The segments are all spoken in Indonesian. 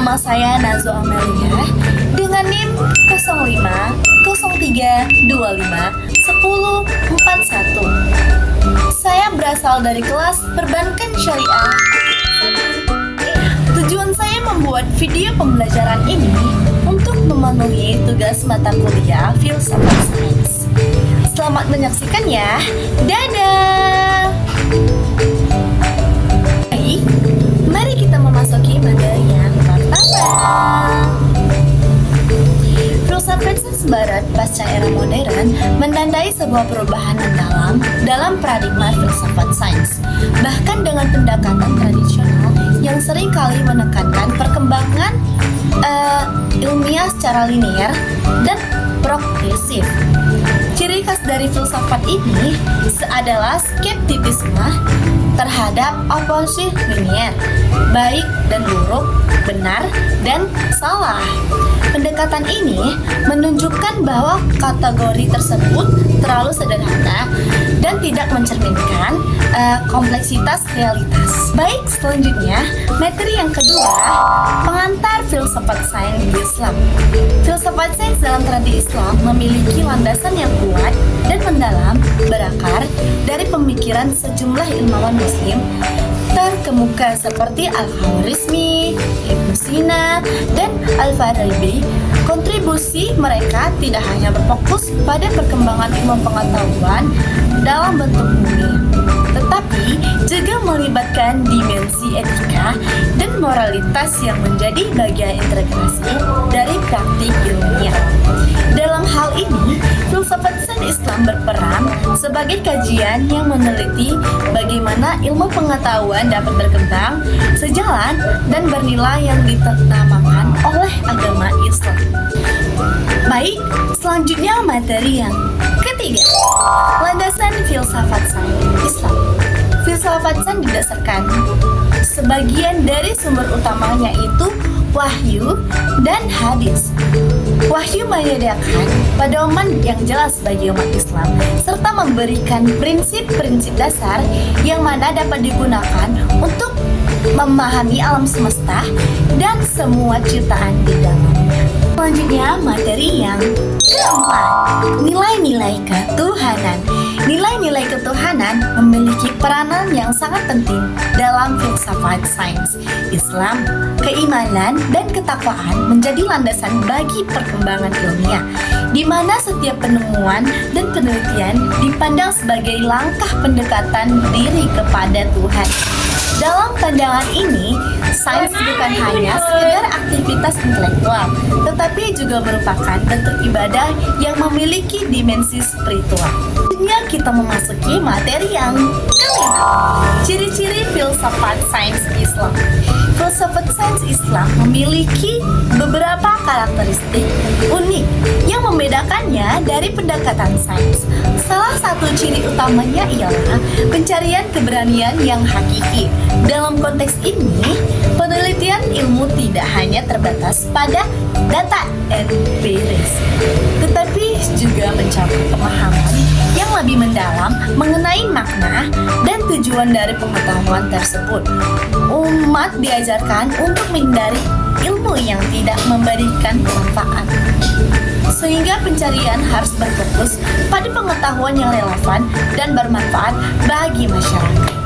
Nama saya Nazo Amelia dengan NIM 0503251041. Saya berasal dari kelas Perbankan Syariah 1. Tujuan saya membuat video pembelajaran ini untuk memenuhi tugas mata kuliah Filsafat Sains. Selamat menyaksikan ya. Dadah. Baik, mari kita memasuki materi yang pertama. Filsafat sains barat pasca era modern menandai sebuah perubahan mendalam dalam paradigma filsafat sains. Bahkan dengan pendekatan tradisional yang seringkali menekankan perkembangan ilmiah secara linier dan progresif. Ciri khas dari filsafat ini adalah skeptisisme terhadap oposisi linier, baik dan buruk, benar dan salah. Pendekatan ini menunjukkan bahwa kategori tersebut terlalu sederhana dan tidak mencerminkan kompleksitas realitas. Baik, selanjutnya materi yang kedua, pengantar filsafat sains di Islam. Filsafat sains dalam tradisi Islam memiliki landasan yang kuat dan mendalam berakar dari pemikiran sejumlah ilmuwan Muslim terkemuka seperti Al-Khawarizmi, Ibnu Sina, dan Al-Farabi. Kontribusi mereka tidak hanya berfokus pada perkembangan ilmu pengetahuan dalam bentuk bumi, tetapi juga melibatkan dimensi etika dan moralitas yang menjadi bagian integrasi dari praktik ilmiah. Dalam hal ini, filsafat sains Islam berperan sebagai kajian yang meneliti bagaimana ilmu pengetahuan dapat berkembang sejalan dan bernilai yang dinamakan oleh agama Islam. Baik, selanjutnya materi yang ketiga, landasan filsafat sains Islam. Filsafat sains didasarkan sebagian dari sumber utamanya yaitu wahyu dan hadis. Wahyu menyediakan pedoman yang jelas bagi umat Islam serta memberikan prinsip-prinsip dasar yang mana dapat digunakan untuk memahami alam semesta dan semua ciptaan di dalamnya. Selanjutnya materi yang keempat, nilai-nilai ketuhanan. Nilai-nilai ketuhanan memiliki peranan yang sangat penting dalam filsafat sains Islam. Keimanan dan ketakwaan menjadi landasan bagi perkembangan ilmiah, di mana setiap penemuan dan penelitian dipandang sebagai langkah pendekatan diri kepada Tuhan. Dalam pandangan ini, sains bukan hanya sekedar aktivitas intelektual, tetapi juga merupakan bentuk ibadah yang memiliki dimensi spiritual. Selanjutnya kita memasuki materi yang kelima, ciri-ciri filsafat sains Islam. Filsafat sains Islam memiliki beberapa karakteristik unik yang membedakannya dari pendekatan sains. Salah satu ciri utamanya ialah pencarian keberanian yang hakiki. Dalam konteks ini, penelitian ilmu tidak hanya terbatas pada data empiris, tetapi juga mencakup pemahaman yang lebih mendalam mengenai makna dan tujuan dari pengetahuan tersebut. Umat diajarkan untuk menghindari ilmu yang tidak memberikan manfaat, sehingga pencarian harus berfokus pada pengetahuan yang relevan dan bermanfaat bagi masyarakat.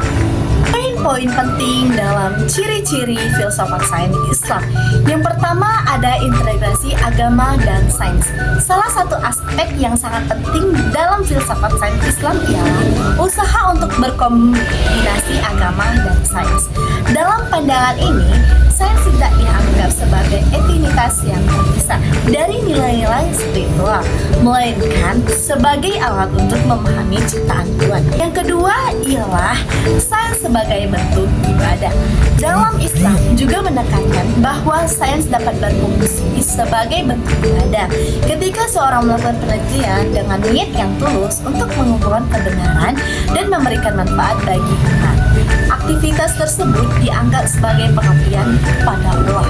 Poin penting dalam ciri-ciri filsafat sains Islam. Yang pertama ada integrasi agama dan sains. Salah satu aspek yang sangat penting dalam filsafat sains Islam ialah usaha untuk berkombinasi agama dan sains. Dalam pandangan ini, sains tidak dianggap sebagai entitas yang terpisah dari nilai-nilai spiritual, melainkan sebagai alat untuk memahami ciptaan Tuhan. Yang kedua ialah sains sebagai bentuk ibadah. Dalam Islam juga menekankan bahwa sains dapat berfungsi sebagai bentuk ibadah. Ketika seorang melakukan penelitian dengan niat yang tulus untuk mengumpulkan kebenaran dan memberikan manfaat bagi umat, aktivitas tersebut dianggap sebagai pengabdian pada Allah.